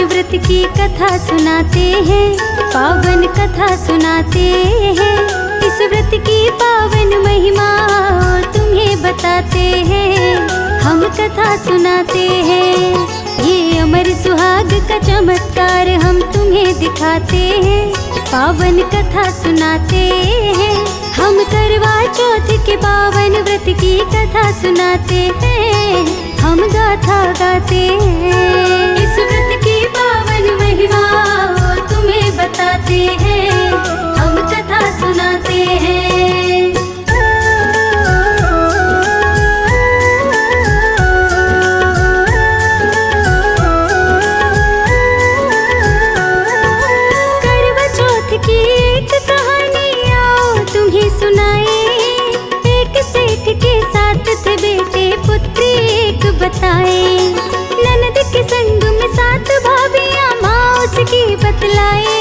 व्रत की कथा सुनाते हैं, पावन कथा सुनाते हैं। इस व्रत की पावन महिमा तुम्हें बताते हैं, हम कथा सुनाते हैं। ये अमर सुहाग का चमत्कार हम तुम्हें दिखाते हैं, पावन कथा सुनाते हैं। हम करवा चौथ के पावन व्रत की कथा सुनाते हैं, हम गाथा गाते हैं। इस व्रत की पावन महिमा तुम्हें बताते हैं, हम कथा सुनाते हैं। करवा चौथ की एक कहानी आओ तुम्हें सुनाए। एक सेठ के साथ थे बेटे पुत्री एक बताए। ननद के संग में 7 भाभियां माँ उसकी बतलाए।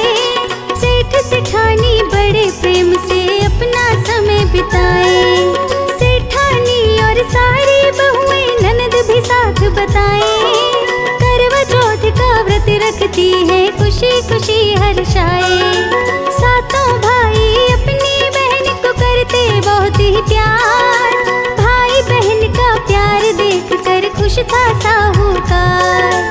सेठ सेठानी बड़े प्रेम से अपना समय बिताए। सेठानी और सारी बहुएं ननद भी साथ बताए। करवा चौथ का व्रत रखती है खुशी खुशी हर्षाए। सातों भाई अपनी बहन को करते बहुत ही प्यार। भाई बहन का प्यार देखकर खुश था साहूकार।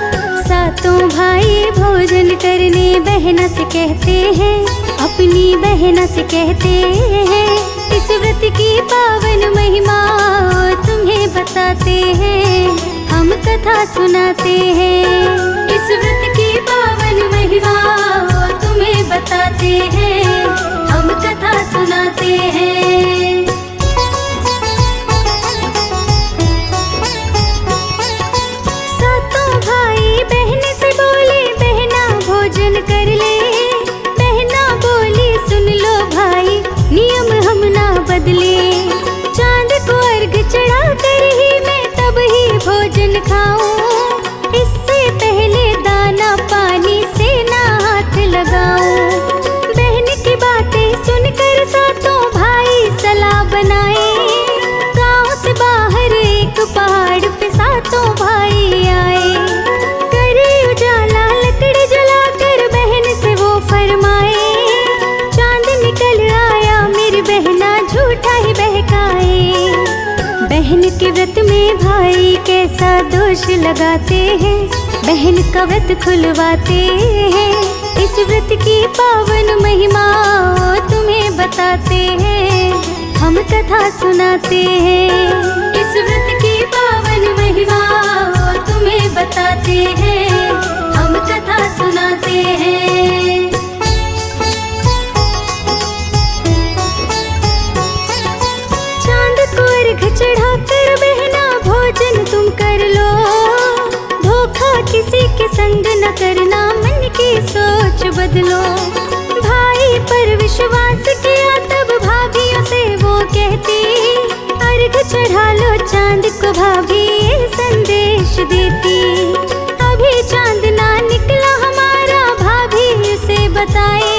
सातों भाई भोजन करने बहना से कहते हैं, अपनी बहना से कहते हैं। इस व्रत की पावन महिमा तुम्हें बताते हैं, हम कथा सुनाते हैं। इस व्रत की पावन महिमा तुम्हें बताते हैं, हम कथा सुनाते हैं। सातों भाई बहन से बोले बहना भोजन कर ले। बहना बोली सुन लो भाई नियम हम ना बदले। चांद को अर्घ चढ़ा कर ही मैं तब ही भोजन खाऊं। इससे पहले दाना पानी से ना हाथ लगाऊं। बहन की बातें सुनकर सातों भाई सलाह बनाए। गांव से बाहर एक पहाड़ पे सातों भाई आए। करे उजाला लकड़ी जलाकर बहन से वो फरमाए। चांद निकल आया मेरी बहना झूठा ही बहकाए। बहन के व्रत में भाई कैसा दोष लगाते हैं, बहन का व्रत खुलवाते हैं। इस व्रत की पावन महिमा तुम्हें बताते हैं, हम कथा सुनाते हैं। इस व्रत की पावन महिमा तुम्हें बताते हैं, हम कथा सुनाते हैं। चांद को अर्घ चढ़ाकर बहना भोजन तुम कर लो। धोखा किसी के संग न करना, मन की सोच बदलो। भाई पर विश्वास किया तब भाभियों से वो कहती। अर्घ चढ़ा लो चांद को भाभी ये संदेश देती। अभी चांद ना निकला हमारा भाभी उसे बताए।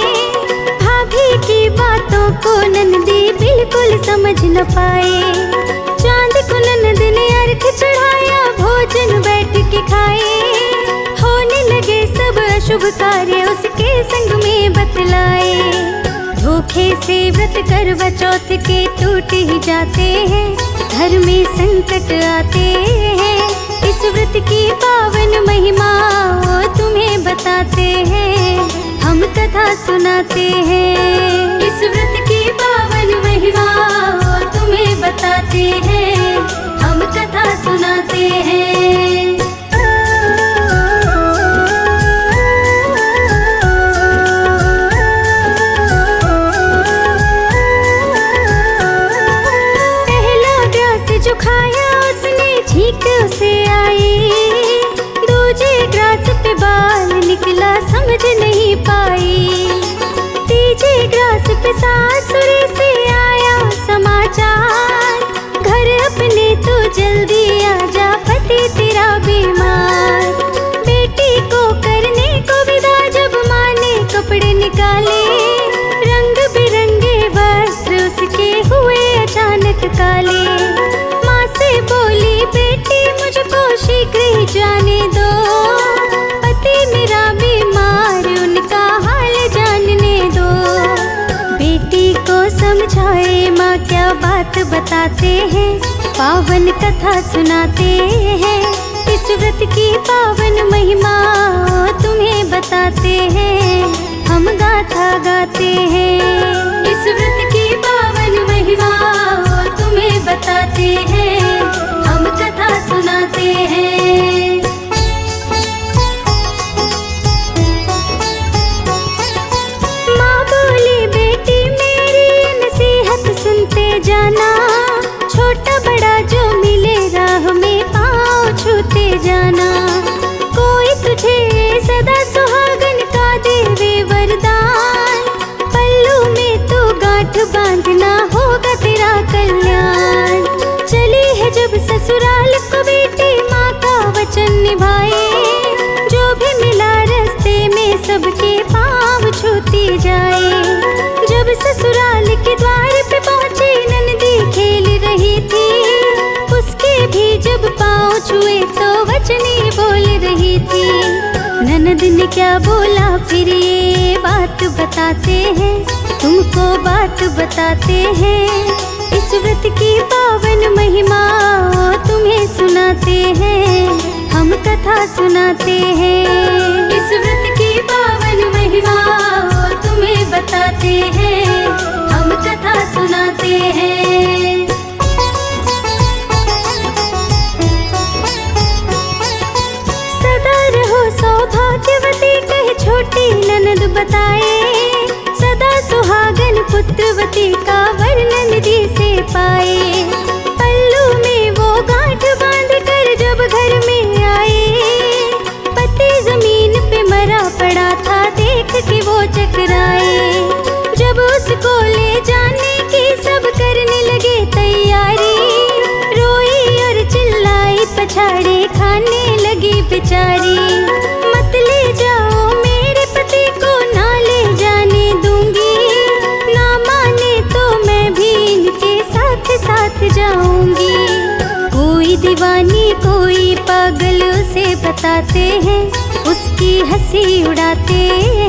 भाभी की बातों को ननदी बिल्कुल समझ न पाए। चांद को ननद ने अर्घ चढ़ाया भोजन बैठ के खाए। होने लगे सब अशुभ कार्य उसके संग में बतलाए। धोखे से व्रत करवा चौथ के टूट ही जाते हैं, घर में संकट आते हैं। इस व्रत की पावन महिमा तुम्हें बताते हैं, हम कथा सुनाते हैं। इस व्रत की पावन महिमा तुम्हें बताते हैं, हम कथा सुनाते हैं। पहला ग्रास जो खाया उसने छींक उसे आई। दूजे ग्रास पे बाल निकला समझ नहीं पाई। तीजे ग्रास पे सासुरी से आया समाचार। घर अपने तो जल्दी आजा पति तेरा बीमार। बेटी को करने को विदा जब माँ ने कपड़े निकाले। रंग बिरंगे वस्त्र उसके हुए अचानक काले। माँ से बोली बेटी मुझको शीघ्र ही जाने दो, पति मेरा समझाए माँ क्या बात बताते हैं, पावन कथा सुनाते हैं। इस व्रत की पावन महिमा तुम्हें बताते हैं, हम गाथा गाते हैं। इस व्रत की पावन महिमा तुम्हें बताते हैं, हम कथा सुनाते हैं। माँ बोली बेटी मेरी नसीहत सुनते जाना, छोटा बड़ा जो मिले राह में पाँव छूते जाना। कोई तुझे सदा सुहागन का देवे वरदान, पल्लू में तू गांठ बांधना होगा तेरा कल्याण। चली है जब ससुराल को बेटी माँ का वचन निभाए, जो भी मिला रास्ते में सबके पाँव छूती जाए। जब ससुराल के द्वार पे पहुँची नंदी खेल रही थी, उसके भी जब पाँव छुए तो वचनी बोल रही थी। ननद ने क्या बोला फिर ये बात बताते हैं, तुमको बात बताते हैं। इस व्रत की पावन महिमा तुम्हें सुनाते हैं, हम कथा सुनाते हैं। इस व्रत की पावन महिमा तुम्हें बताते हैं, हम कथा सुनाते हैं। सदा रहो सौभाग्यवती कहे छोटी ननद बताए, सदा सुहागन पुत्रवती का वर्णन जी से पाए। पल्लू में वो गांठ बांध कर जब घर में आए, पति जमीन पे मरा पड़ा था देख के वो चकराए। जब उसको ले जाने की सब करने लगे तैयारी, रोई और चिल्लाई पछाड़े खाने लगी बेचारी। मत ले जाओ मेरे पति को ना ले जाने दूंगी, ना माने तो मैं भी इनके साथ साथ जाऊंगी। कोई दीवानी कोई पागल उसे बताते हैं, उसकी हंसी उड़ाते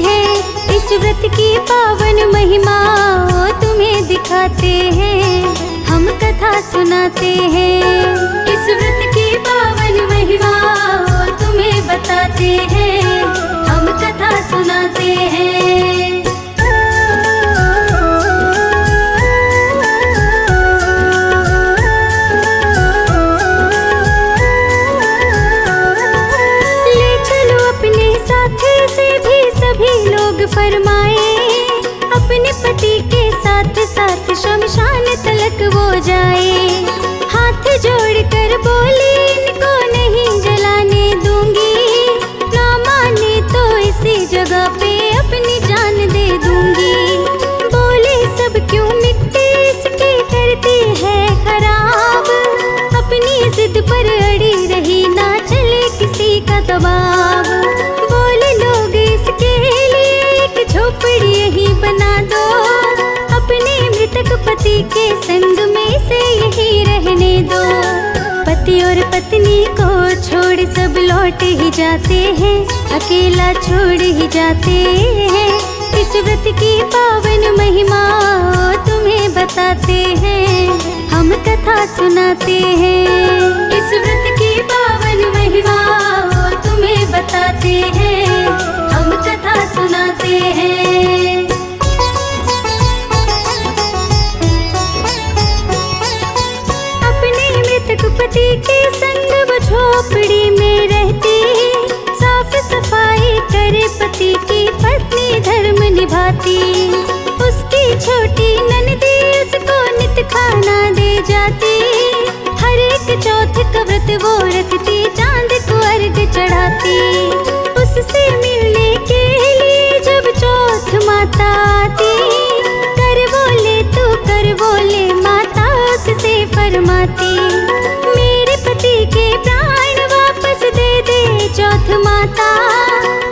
हैं। इस व्रत की पावन महिमा तुम्हें दिखाते हैं, हम कथा सुनाते हैं। इस व्रत की पावन महिमा तुम्हें बताते हैं, हम कथा सुनाते हैं। ले चलो अपने साथी से भी सभी लोग फरमाए, अपने पति के साथ साथ शमशान तलक वो जाए। हाथ जोड़ कर बोली इनको नहीं जलाने दूंगी, ना माने तो इसी जगह पे अपनी जान दे दूंगी। बोले सब क्यों मिट्टी इसकी करती है खराब, अपनी जिद पर अड़ी रही ना चले किसी का दबाव। बोले लोग इसके लिए एक झोपड़ी यही बना दो, अपने मृतक पति के संग में से यही रहने दो। पति और पत्नी को छोड़ सब लौट ही जाते हैं, अकेला छोड़ ही जाते हैं। इस व्रत की पावन महिमा तुम्हें बताते हैं, हम कथा सुनाते हैं। इस व्रत की पावन महिमा तुम्हें बताते हैं, हम कथा सुनाते हैं। अपने मृतक पति के संग वो झोपड़ी में रहती, साफ सफाई करे पति की पत्नी धर्म निभाती। उसकी छोटी ननदी उसको नित खाना दे जाती, हर एक चौथ का व्रत वो रखती, चांद को अर्घ चढ़ाती। उससे मिलने के लिए जब चौथ माता आती, कर बोले तू कर बोले माता उससे फरमाती। मेरे पति के प्राण वापस दे दे चौथ माता,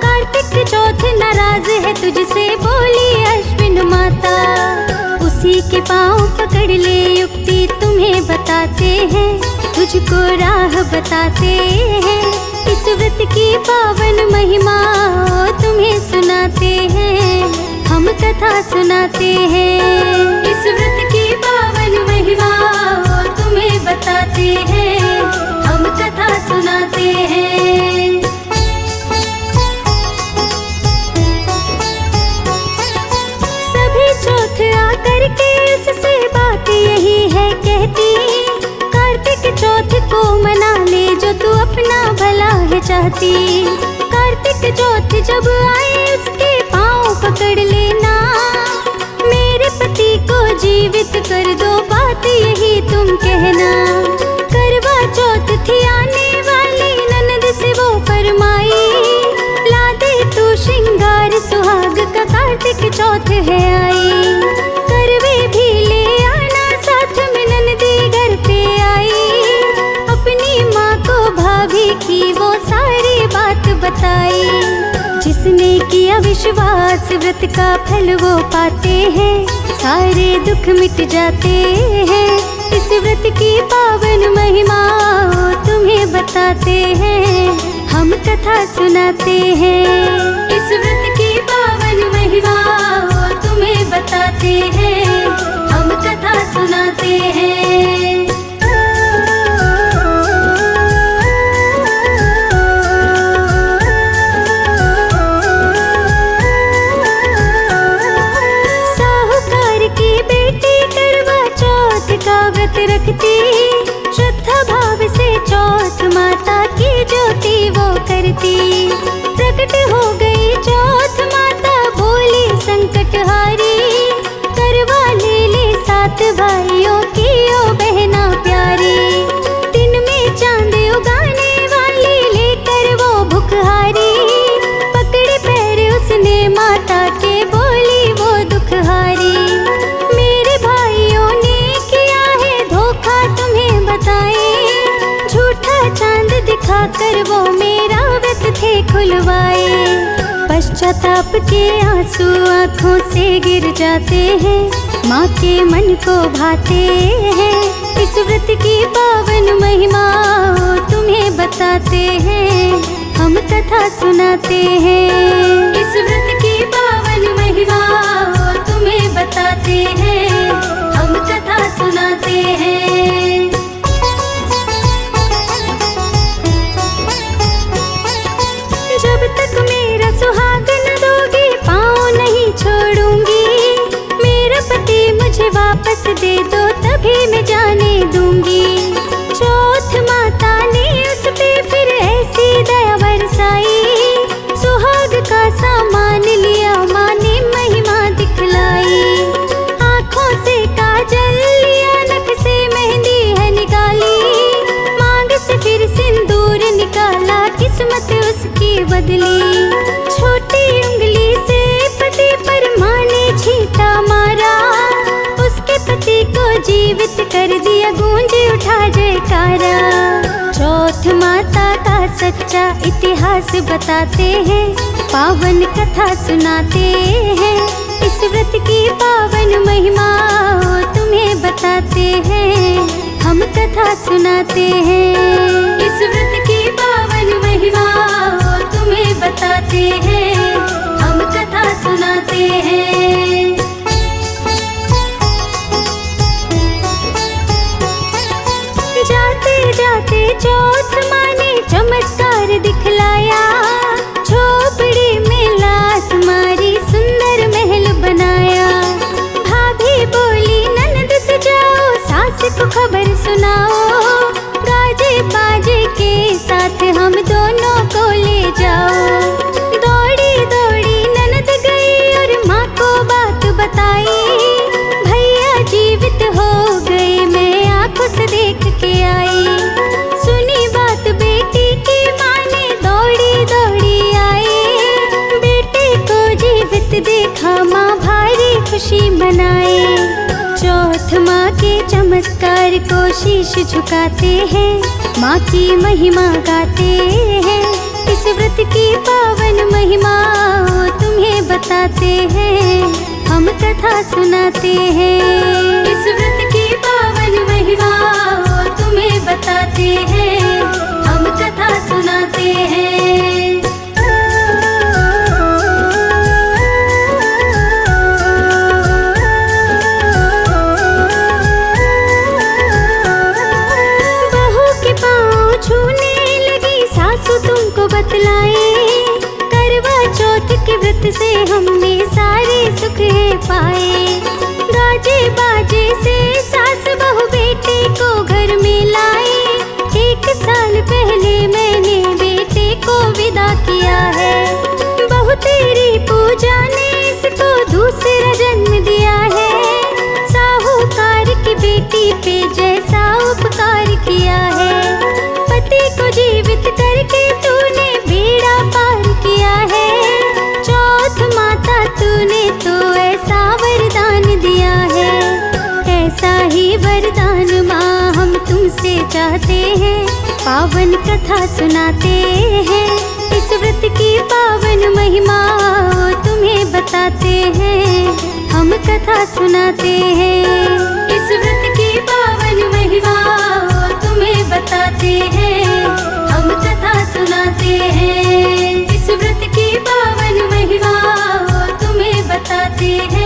कार्तिक चौथ नाराज है तुझसे बोली अश्विन माता। उसी के पाँव पकड़ ले युक्ति तुम्हें बताते हैं, तुझको राह बताते हैं। इस व्रत की पावन महिमा तुम्हें सुनाते हैं, हम कथा सुनाते हैं। इस अपना भला है चाहती। कार्तिक चौथ जब आए उसके पाँव पकड़ लेना, मेरे पति को जीवित कर दो, बात यही तुम कहना। करवा चौथ थी आने वाली, ननद से वो फरमाई, ला दे तू श्रृंगार सुहाग का, कार्तिक चौथ है आई। करवे भी ले आना साथ में, ननदी घर पे आई, अपनी माँ को भाभी की वो सारी बात बताई। जिसने किया विश्वास व्रत का फल वो पाते हैं, सारे दुख मिट जाते हैं। इस व्रत की पावन महिमा तुम्हें बताते हैं, हम कथा सुनाते हैं। इस व्रत की पावन महिमा तुम्हें बताते हैं, हम कथा सुनाते हैं। साहूकार की बेटी करवा चौथ का व्रत रखती, श्रद्धा भाव से चौथ माता की ज्योति वो करती। प्रकट हो गई चौथ माता, बोली संकट हारी, करवा ले ले सात भाइयों की ओ बहना प्यारी। दिन में चांद उगाने वाली, लेकर वो भुखहारी, पकड़े पैर उसने माता के, बोली वो दुखहारी। मेरे भाइयों ने किया है धोखा तुम्हें बताए, झूठा चांद दिखाकर वो मेरा व्रत थे खुलवाए। पश्चाताप के आंसू आँखों से गिर जाते हैं, माँ के मन को भाते हैं। इस व्रत की पावन महिमा तुम्हें बताते हैं, हम कथा सुनाते हैं। इस व्रत की पावन महिमा तुम्हें बताते हैं, हम कथा सुनाते हैं। जब तक मेरा सुहाग न दोगी, पाँव नहीं छोड़ूंगी, मेरा पति मुझे वापस दे दो, तभी मैं जाने दूंगी। चौथ माता ने उस पे फिर ऐसी दया बरसाई, सुहाग का सामान लिया माँ ने महिमा दिखलाई। आँखों से काजल लिया, नख से मेहंदी है निकाली, मांग से फिर सिंदूर निकाला, किस्मत उसकी बदली। छोटी उंगली से पति पर माँ ने छींटा मारा, उसके पति को जीवित कर दिया, गूंज उठा जयकारा। चौथ माता का सच्चा इतिहास बताते हैं, पावन कथा सुनाते हैं। इस व्रत की पावन महिमा तुम्हें बताते हैं, हम कथा सुनाते हैं। इस व्रत की पावन महिमा तुम्हें बताते हैं, हम कथा सुनाते हैं। जाते जाते चौथ माँ ने चमत्कार दिखलाया, झोपड़ी में लात मारी, सुंदर महल बनाया। भाभी बोली ननद से जाओ, सास को खबर सुनाओ, गाजे बाजे के साथ हम दोनों को ले जाओ। दौड़ी दौड़ी ननद गई और माँ को बात बताई, भैया जीवित हो गए, मैं आंखों से देख के आई। सुनी बात बेटी की, माँ ने दौड़ी दौड़ी आई, बेटे को जीवित देखा, माँ भारी खुशी मनाए। चौथ माँ के चमत्कार को शीश झुकाते हैं, माँ की महिमा गाते हैं। इस व्रत की पावन महिमा तुम्हें बताते हैं, हम कथा सुनाते हैं। इस व्रत की पावन महिमा तुम्हें बताते हैं, हम कथा सुनाते हैं। बहू के पाँव छूने लगी, सासू तुमको बतलाए, करवा चौथ के व्रत से हमने सारे सुख पाए। गाजे बाजे पे जैसा उपकार किया है। पति को जीवित करके तूने बेड़ा पार किया है। चौथ माता तूने तो ऐसा वरदान दिया है। ऐसा ही वरदान माँ हम तुमसे चाहते हैं। पावन कथा सुनाते हैं, इस व्रत की पावन महिमा तुम्हें बताते हैं। हम कथा सुनाते हैं, इस व्रत की पावन महिमा तुम्हें बताते हैं। हम कथा सुनाते हैं, इस व्रत की पावन महिमा तुम्हें बताते हैं।